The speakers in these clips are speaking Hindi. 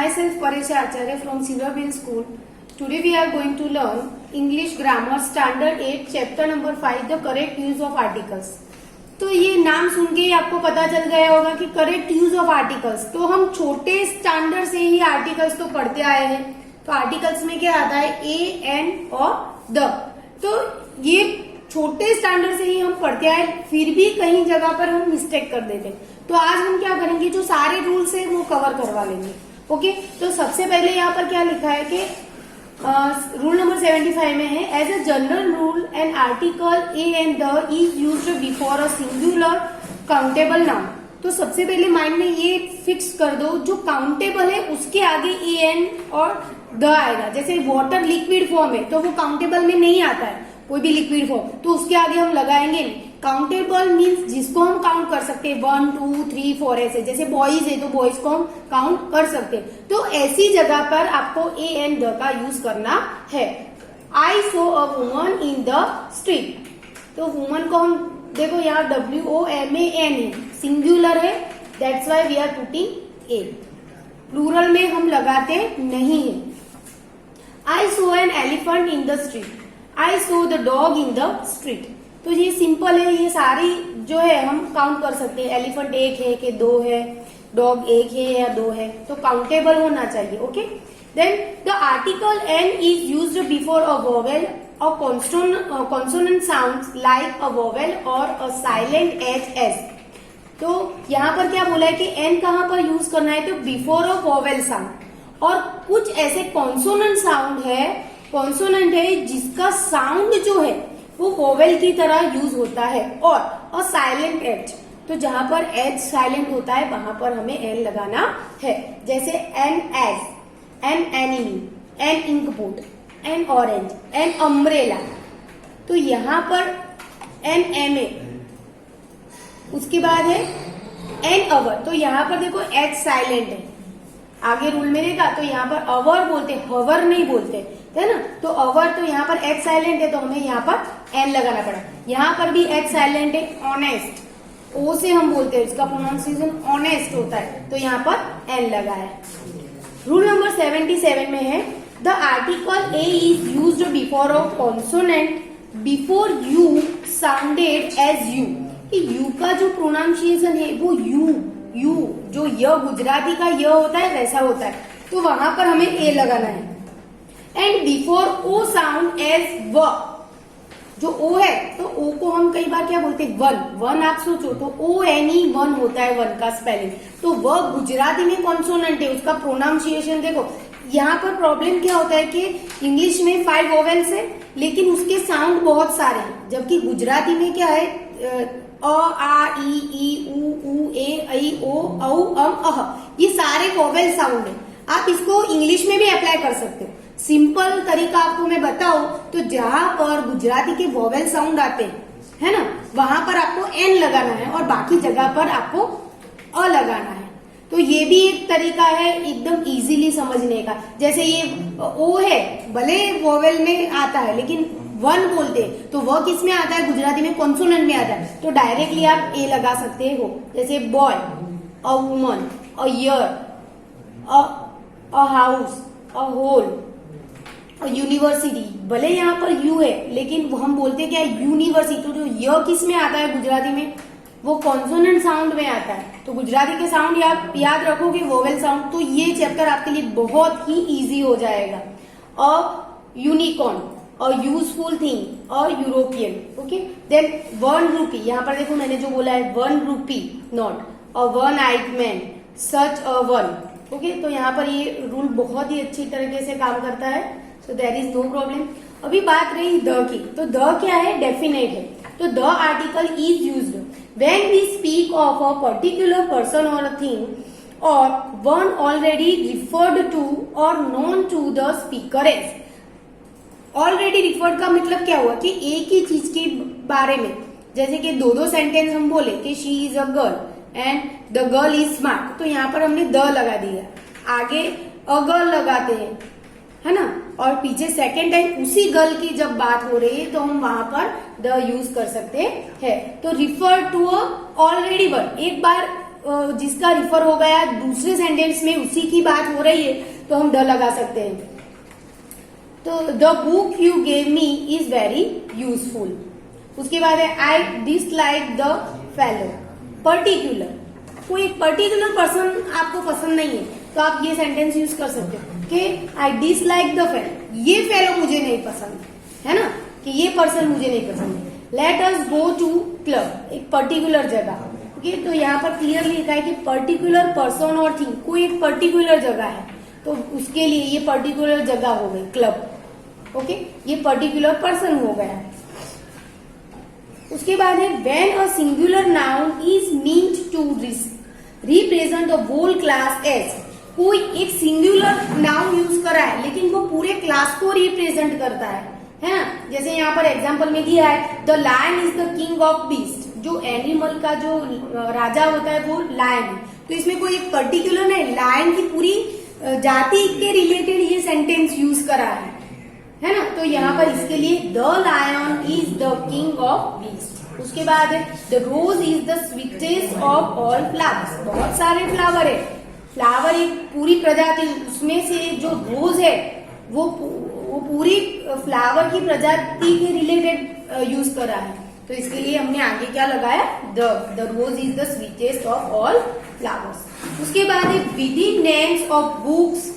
Myself Parisha Acharya from Silverbell School. Today we are going to learn English Grammar Standard 8 Chapter number 5 The Correct Use of Articles. तो ये नाम सुन के ही आपको पता चल गया होगा कि करेक्ट यूज ऑफ आर्टिकल्स। तो हम छोटे स्टैंडर्ड से ही आर्टिकल्स तो पढ़ते आए हैं। तो आर्टिकल्स में क्या आता है, ए, एन और द। तो ये छोटे स्टैंडर्ड से ही हम पढ़ते आए, फिर भी कहीं जगह पर हम मिस्टेक कर देते। तो आज हम क्या करेंगे, जो सारे रूल्स है वो कवर करवा लेंगे। ओके, तो सबसे पहले यहाँ पर क्या लिखा है कि रूल नंबर 75 में है, as a general rule an article a and the is used before a singular countable noun. तो सबसे पहले माइंड में ये फिक्स कर दो, जो काउंटेबल है उसके आगे ए एन और द आएगा। जैसे वाटर लिक्विड फॉर्म है तो वो काउंटेबल में नहीं आता है, कोई भी लिक्विड फॉर्म, तो उसके आगे हम लगाएंगे नहीं। काउंटेबल मीन्स जिसको हम काउंट कर सकते हैं, 1 2 3 4 ऐसे। जैसे बॉयज है तो बॉयज को हम काउंट कर सकते हैं। तो ऐसी जगह पर आपको ए एंड द का यूज करना है। I saw a woman in the street. तो वुमन को हम देखो यहाँ WOMAN है, सिंगुलर है, that's why we are putting a. Plural में हम लगाते नहीं है। I saw an elephant in the street. I saw the dog in the street. तो ये सिंपल है, ये सारी जो है हम काउंट कर सकते हैं। एलिफेंट एक है कि दो है, डॉग एक है या दो है, तो काउंटेबल होना चाहिए। Okay, then the article an is used before a vowel और consonant sounds like a vowel और अ साइलेंट एच एस। तो यहाँ पर क्या बोला है कि एन कहाँ पर यूज करना है, तो बिफोर अ वोवेल साउंड। और कुछ ऐसे कॉन्सोनेंट साउंड है, कॉन्सोनेंट है जिसका साउंड जो है वो वोवेल की तरह यूज होता है। और साइलेंट एच, तो जहां पर एच साइलेंट होता है वहां पर हमें एन लगाना है। जैसे an age, an enemy, an inkpot, an orange, an umbrella. तो यहां पर एन एम ए, उसके बाद है एन अवर। तो यहां पर देखो एच साइलेंट है, आगे रूल में रहेगा। तो यहाँ पर अवर बोलते, हवर नहीं बोलते, है ना। तो अवर, तो यहाँ पर एच साइलेंट है तो हमें यहाँ पर एन लगाना पड़ा। यहाँ पर भी एच साइलेंट है। ऑनेस्ट, ओ से हम बोलते हैं, इसका प्रोनाउंसिएशन ऑनेस्ट होता है, तो यहाँ पर एन लगा है। रूल नंबर 77 में है, the article a is used before a consonant before U sounded as you. U का जो प्रोनाउंसिएशन है वो यू जो य गुजराती का य होता है वैसा होता है, तो वहां पर हमें ए लगाना है। And before O sound as व। जो ओ है तो ओ को हम कई बार क्या बोलते हैं, वन आप सोचो तो ONE वन होता है, वन का स्पेलिंग। तो व गुजराती में कॉन्सोनेंट है, उसका प्रोनाउंसिएशन देखो। यहाँ पर प्रॉब्लम क्या होता है कि इंग्लिश में 5 वोवेल्स है लेकिन उसके साउंड बहुत सारे हैं, जबकि गुजराती में क्या है, अ आ ई उ ए ऐ ओ औ अम अह, ये सारे वोवेल साउंड है। आप इसको इंग्लिश में भी अप्लाई कर सकते हो। सिंपल तरीका आपको मैं बताऊं तो जहां पर गुजराती के वोवेल साउंड आते हैं, है ना, वहां पर आपको एन लगाना है और बाकी जगह पर आपको अ लगाना है। तो ये भी एक तरीका है एकदम इजीली समझने का। जैसे ये ओ है, भले वोवेल में आता है लेकिन वन बोलते हैं, तो वह किस में आता है, गुजराती में कॉन्सोनेंट में आता है, तो डायरेक्टली आप ए लगा सकते हो। जैसे boy, a woman, a year, a house, a hole, university. भले यहाँ पर यू है लेकिन हम बोलते क्या है, यूनिवर्सिटी। तो जो य किस में आता है गुजराती में, वो कॉन्सोनेंट साउंड में आता है। तो गुजराती के साउंड याद रखोगे, वोवेल साउंड, तो ये चैप्टर आपके लिए बहुत ही इजी हो जाएगा। A unicorn, a useful thing, a European. Okay, then 1 rupee, यहाँ पर देखो मैंने जो बोला है 1 rupee, not a one eyed man, such a one. Okay, तो यहाँ पर ये रूल बहुत ही अच्छी तरीके से काम करता है, so there is no problem. अभी बात रही द की, तो द क्या है, डेफिनेट है। तो the article is used when we speak of a particular person or a thing or one already referred to or known to the speaker as. Already referred का मतलब क्या हुआ कि एक ही चीज के बारे में, जैसे कि 2 सेंटेंस हम बोले कि she is a girl and the girl is smart, तो यहाँ पर हमने द लगा दिया, आगे अ गर्ल लगाते हैं, है ना, और पीछे सेकेंड टाइम उसी गर्ल की जब बात हो रही है तो हम वहां पर द यूज कर सकते हैं। तो refer to a already one, एक बार जिसका रिफर हो गया दूसरे सेंटेंस में उसी की बात हो रही है तो हम द लगा सकते हैं। तो the book you gave me is very useful. उसके बाद है I dislike the fellow. Particular, कोई एक पर्टिकुलर पर्सन आपको पसंद नहीं है तो आप ये सेंटेंस यूज कर सकते हो कि आई डिसलाइक द फेलो, ये फेलो मुझे नहीं पसंद है ना, कि ये पर्सन मुझे नहीं पसंद है। Let us go to club, एक पर्टिकुलर जगह। ओके, तो यहाँ पर क्लियरली लिखा है कि पर्टिकुलर पर्सन और थिंग, कोई एक पर्टिकुलर जगह है तो उसके लिए ये पर्टिकुलर जगह हो गई क्लब। ओके, ये पर्टिकुलर पर्सन हो गया। उसके बाद है when a singular noun is meant to represent a whole class as, कोई एक सिंगुलर नाउन यूज करा है लेकिन वो पूरे क्लास को रिप्रेजेंट करता है ना। जैसे यहाँ पर एग्जांपल में दिया है the lion is the king of beast, जो एनिमल का जो राजा होता है वो लायन है। तो इसमें कोई एक पर्टिकुलर नहीं, लायन की पूरी जाति के रिलेटेड ये सेंटेंस यूज करा है ना। तो यहाँ पर इसके लिए the lion is the king of beast. उसके बाद है the rose is the sweetest of all flowers, बहुत सारे फ्लावर है, फ्लावर एक पूरी प्रजाति, उसमें से जो रोज है वो पूरी फ्लावर की प्रजाति के रिलेटेड यूज करा है। तो इसके लिए हमने आगे क्या लगाया, the rose is the sweetest of all flowers. उसके बाद है within names of books,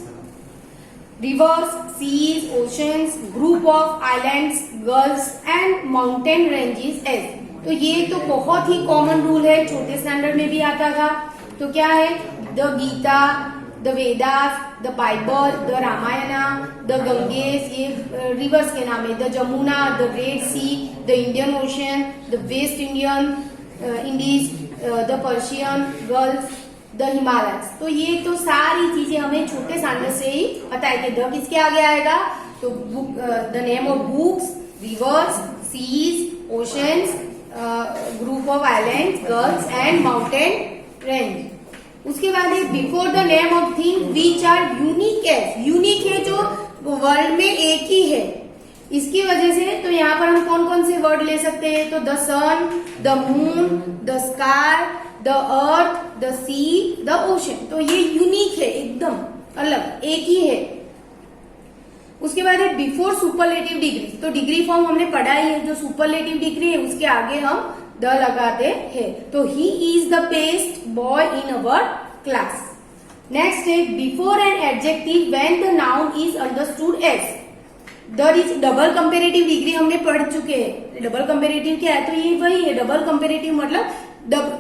rivers, seas, oceans, group of islands, girls and mountain ranges as. तो ये तो बहुत ही कॉमन रूल है, छोटे स्टैंडर्ड में भी आता था। तो क्या है, the Gita, the Vedas, the Bible, the Ramayana, the Ganges, ये रिवर्स के नाम है, the Jamuna, the Red Sea, the Indian Ocean, the West Indies, the Persian Gulf, the Himalayas. तो ये तो सारी चीजें हमें छोटे स्टैंडर्ड से ही पता है कि द किसके आगे आएगा, तो book, the name of books, rivers, seas, oceans, group of islands, girls and mountain range. उसके बाद है before the name of thing which are unique as, unique है जो वर्ल्ड में एक ही है, इसकी वजह से तो यहाँ पर हम कौन कौन से वर्ड ले सकते हैं, तो the sun, the moon, the sky, the earth, the sea, the ocean. तो ये यूनिक है, एकदम अलग, एक ही है। उसके बाद है बिफोर सुपरलेटिव डिग्री, तो डिग्री फॉर्म हमने पढ़ा ही है, जो सुपरलेटिव डिग्री है उसके आगे हम द लगाते हैं। तो he is the best boy in our class. Next है before an adjective when the noun is understood as, there is double comparative degree हमने पढ़ चुके हैं। डबल कंपेरेटिव क्या है, तो ये वही है, डबल कंपेरेटिव मतलब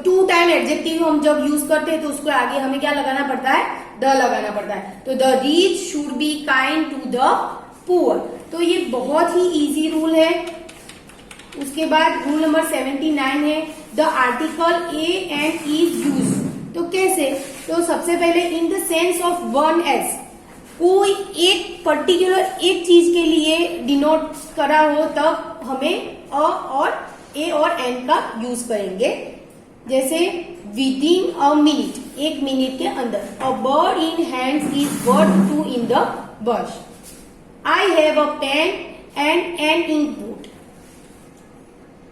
2 टाइम एडजेक्टिव हम जब यूज करते हैं तो उसको आगे हमें क्या लगाना पड़ता है, द लगाना पड़ता है। तो the rich should be kind to the poor. तो ये बहुत ही इजी रूल है। उसके बाद रूल नंबर 79 है the article a and is use. तो कैसे, तो सबसे पहले in the sense of one as, कोई एक पर्टिकुलर एक चीज के लिए डिनोट करा हो तब हमें अ और ए और एन का यूज करेंगे। जैसे विदिन अ मिनट, 1 मिनट के अंदर, a bird in hands is worth 2 in the bush, I have a pen and an inkpot,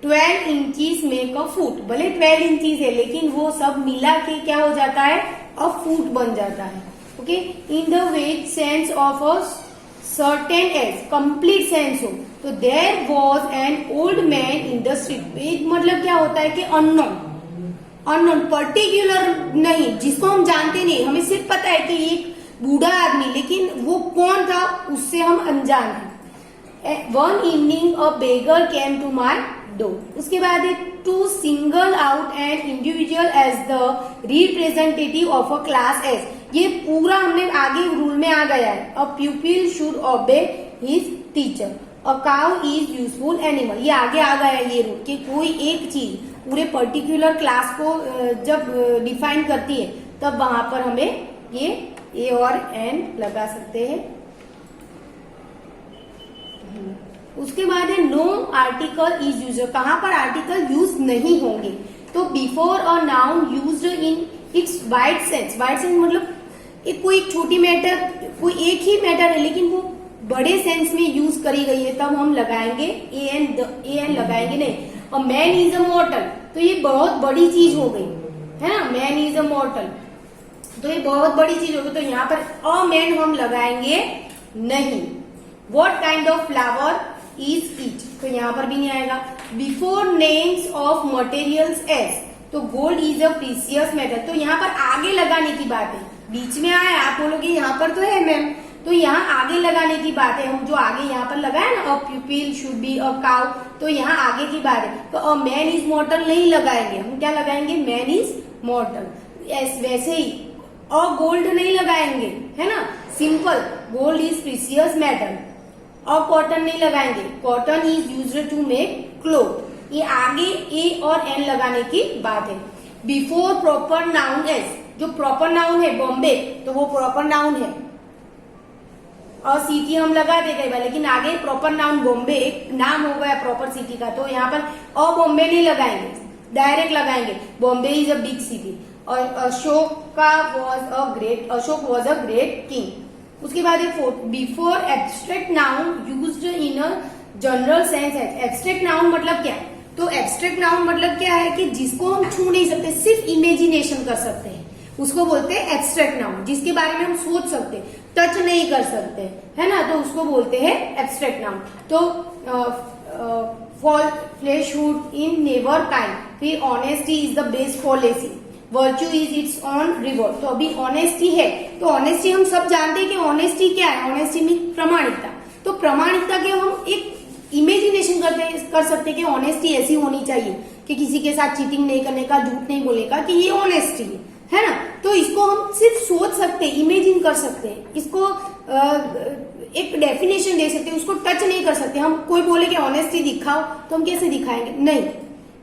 12 inches make a foot. भले 12 इंचीज है लेकिन वो सब मिला के क्या हो जाता है, अ फूट बन जाता है। Okay, in the vague sense of a certain as, complete sense हो, तो there was an old man in the street. Vague मतलब क्या होता है कि अननोन, अननोन पर्टिकुलर नहीं, जिसको हम जानते नहीं, हमें सिर्फ पता है कि एक बूढ़ा आदमी, लेकिन वो कौन था उससे हम अनजान हैं। One evening a beggar came to my door. उसके बाद है to single out an individual as the representative of a class as. ये पूरा हमने आगे रूल में आ गया है। A pupil should obey his teacher, a cow is useful animal. ये आगे आ गया है ये रूल कि कोई एक चीज पूरे पर्टिकुलर क्लास को जब डिफाइन करती है तब वहां पर हमें ये ए और एन लगा सकते हैं। उसके बाद है नो आर्टिकल इज यूज। कहां पर आर्टिकल यूज नहीं होंगे, तो before a noun used in its wide sense. Wide sense मतलब एक कोई छोटी मैटर, कोई एक ही मैटर है लेकिन वो बड़े सेंस में यूज करी गई है, तब हम लगाएंगे ए एन लगाएंगे नहीं। अ मैन इज अ मॉर्टल, तो ये बहुत बड़ी चीज हो गई है ना, मैन इज अ मॉर्टल, तो ये बहुत बड़ी चीज होगी, तो यहाँ पर अ मैन हम लगाएंगे नहीं। What kind of flower is it, तो यहाँ पर भी नहीं आएगा। Before names of materials as, तो gold is a precious metal, तो यहाँ पर आगे लगाने की बात है, बीच में आया आप बोलोगे यहाँ पर तो है मैम, तो यहाँ आगे लगाने की बात है, हम जो आगे यहाँ पर लगाए ना, a pupil should be a cow, तो यहाँ आगे की बात है, तो अ मैन इज मॉर्टल नहीं लगाएंगे, हम क्या लगाएंगे, मैन इज मॉर्टल। वैसे ही अ गोल्ड नहीं लगाएंगे, है ना, simple, gold is precious metal. A cotton नहीं लगाएंगे, cotton is used to make cloth, ये आगे ए और एन लगाने की बात है। बिफोर प्रॉपर नाउन एस, जो प्रॉपर नाउन है बॉम्बे, तो वो प्रॉपर नाउन है, और सिटी हम लगा दे कई बार, लेकिन आगे प्रॉपर नाउन बॉम्बे एक नाम हो गया प्रॉपर सिटी का, तो यहाँ पर अ बॉम्बे नहीं लगाएंगे, डायरेक्ट लगाएंगे Bombay is a big city. और Ashoka was a great king. उसके बाद before abstract noun used in a general sense. Abstract noun मतलब क्या, तो एब्स्ट्रैक्ट नाउन मतलब क्या है कि जिसको हम छू नहीं सकते, सिर्फ इमेजिनेशन कर सकते हैं, उसको बोलते हैं एब्स्ट्रैक्ट नाउन। जिसके बारे में हम सोच सकते, टच नहीं कर सकते, है ना, तो उसको बोलते हैं एब्स्ट्रैक्ट नाउन। तो फॉल फ्लेशहुड इन नेवर काइंड, फिर honesty is the best policy, virtue is it's on reward. तो अभी ऑनेस्टी है, तो ऑनेस्टी हम सब जानते हैं कि ऑनेस्टी क्या है, ऑनेस्टी मीन प्रमाणिकता। तो प्रमाणिकता के हम एक इमेजिनेशन कर सकते हैं कि ऑनेस्टी ऐसी होनी चाहिए कि किसी के साथ चीटिंग नहीं करने का, झूठ नहीं बोलने का, कि ये ऑनेस्टी है ना। तो इसको हम सिर्फ सोच सकते हैं, इमेजिन कर सकते हैं, इसको एक डेफिनेशन दे सकते हैं, उसको टच नहीं कर सकते। हम कोई बोले कि ऑनेस्टी दिखाओ, तो हम कैसे दिखाएंगे, नहीं,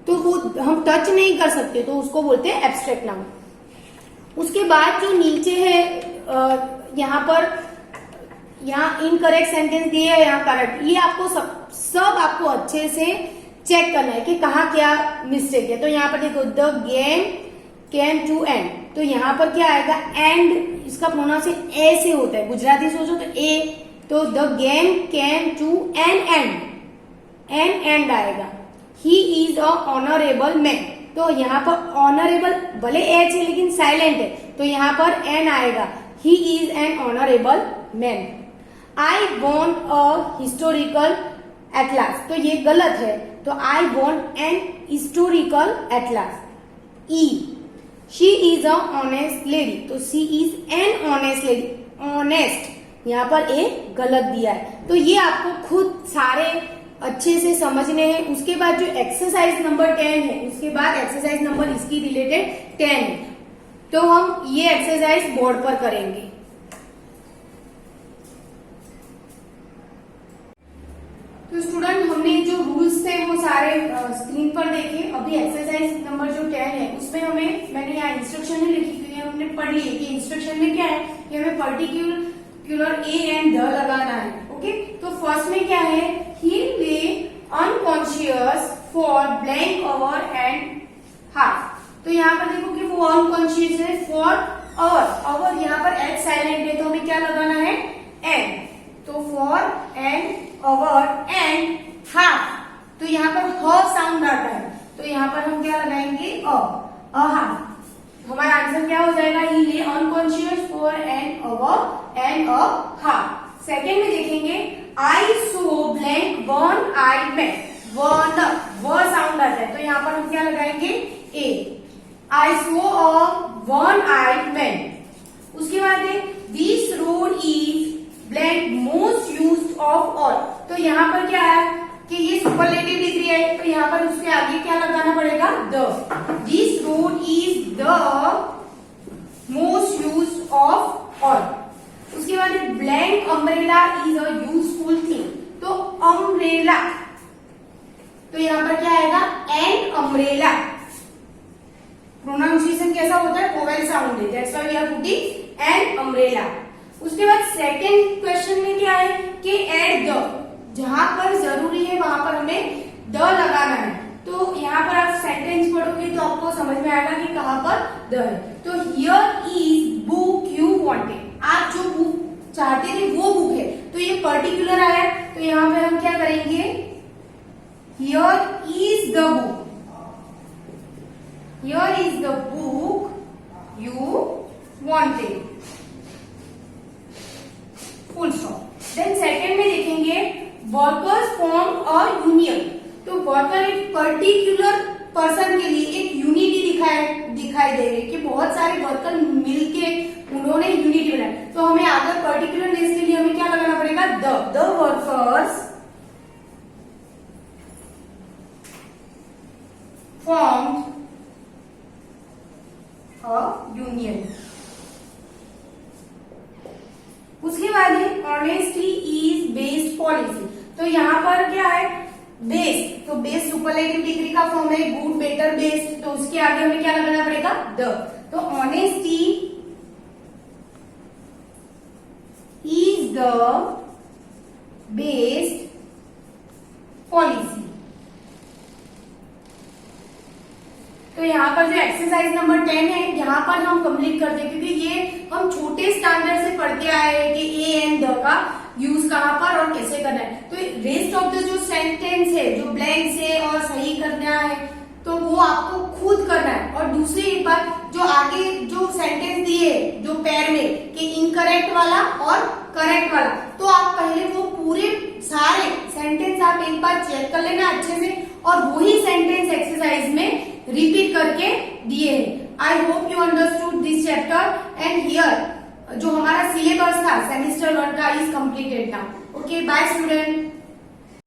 तो वो हम टच नहीं कर सकते, तो उसको बोलते हैं एब्स्ट्रैक्ट नाउन। उसके बाद जो नीचे है यहाँ पर, यहाँ इनकरेक्ट सेंटेंस दिए है, यहाँ करेक्ट, ये आपको सब आपको अच्छे से चेक करना है कि कहाँ क्या मिस्टेक है। तो यहाँ पर देखो, the game came to end, तो यहाँ पर क्या आएगा, एंड, इसका प्रोनाउंसिएशन ए से होता है, गुजराती सोचो तो ए, तो the game came to an end आएगा। He is a honorable man, तो यहाँ पर ऑनरेबल भले एच है लेकिन साइलेंट है, तो यहाँ पर एन आएगा, he is an honorable man. I want a historical atlas, तो ये गलत है, तो I want an historical atlas. ई, she is a honest lady, तो she is an honest lady, honest यहाँ पर ए गलत दिया है। तो ये आपको खुद सारे अच्छे से समझने हैं। उसके बाद जो एक्सरसाइज नंबर 10 है, उसके बाद एक्सरसाइज नंबर इसकी रिलेटेड 10 है, तो हम ये एक्सरसाइज बोर्ड पर करेंगे। तो स्टूडेंट, हमने जो रूल्स थे वो सारे स्क्रीन पर देखे। अभी एक्सरसाइज नंबर जो 10 है उसमें मैंने यहाँ इंस्ट्रक्शन नहीं लिखी, क्योंकि हमने पढ़ ली कि इंस्ट्रक्शन में क्या है कि हमें पर्टिकुलर ए एंड द लगाना है। ओके, तो फर्स्ट में क्या है, ही ले unconscious for blank our and half. तो यहाँ पर देखो कि वो अनकॉन्शियस है फॉर आवर यहाँ पर एच साइलेंट है, तो हमें क्या लगाना है, एन, तो for an hour and half, तो यहाँ पर ह साउंड आता है, तो यहाँ पर हम क्या लगाएंगे, अ हाफ। हमारा आंसर क्या हो जाएगा, ही ले unconscious for an hour and a half. Second में देखेंगे, आई सो blank one I man, one sound आता है, तो यहाँ पर हम क्या लगाएंगे, ए, आई saw a one I man. उसके बाद है, this road is blank most used of all, तो यहाँ पर क्या है कि ये सुपरलेटिव डिग्री है, तो यहाँ पर उसके आगे क्या लगाना पड़ेगा, the. This road is the most used of all. उसके बाद blank umbrella is a useful thing, तो अम्ब्रेला, तो यहाँ पर क्या आएगा, एन अम्ब्रेला। प्रोनाउंसिएशन कैसा होता है, वोवेल साउंड है, that's why we are putting an umbrella. उसके बाद सेकंड क्वेश्चन में क्या है कि एट द, जहां पर जरूरी है वहां पर हमें द लगाना है। तो यहाँ पर आप सेंटेंस पढ़ोगे तो आपको समझ में आएगा कि कहां पर द है। तो here is book you wanted, आप जो बुक चाहते थे वो बुक है, तो ये पर्टिकुलर आया, तो यहाँ पे हम क्या करेंगे, here is the book, Here is the book you wanted. Full stop. Then second में देखेंगे workers form a union. तो worker एक particular पर्सन के लिए एक यूनिटी दिखाई दे रही है कि बहुत सारे वर्कर मिलके उन्होंने यूनिटी बनाई। तो हमें अगर पर्टिकुलरनेस के लिए हमें क्या लगाना पड़ेगा? The workers formed a union. उसके बाद है ऑनेस्टी इज बेस्ड पॉलिसी। तो यहाँ पर क्या है? बेस्ड। तो बेस्ड सुपरलेटिव डिग्री का फॉर्म है गुड, बेटर, बेस्ड। तो उसके आगे हमें क्या लगाना पड़ेगा? द। तो honesty is the based policy. तो यहाँ पर जो एक्सरसाइज नंबर 10 है यहाँ पर हम कंप्लीट करते हैं, क्योंकि ये हम छोटे स्टैंडर्ड से पढ़ते आए हैं कि ए एंड द का यूज कहाँ पर और कैसे करना है। तो रेस्ट ऑफ द जो सेंटेंस है जो ब्लैंक्स है और सही करना है तो वो आपको खुद करना है। और दूसरी एक बात, जो आगे जो सेंटेंस दिए जो पैर में कि इनकरेक्ट वाला और करेक्ट वाला, तो आप पहले वो पूरे सारे सेंटेंस आप एक बार चेक कर लेना अच्छे से और वही सेंटेंस एक्सरसाइज में रिपीट करके दिए हैं। I hope you understood this chapter and here जो हमारा सिलेबस था सेमेस्टर 1 का is completed now. Okay, bye student.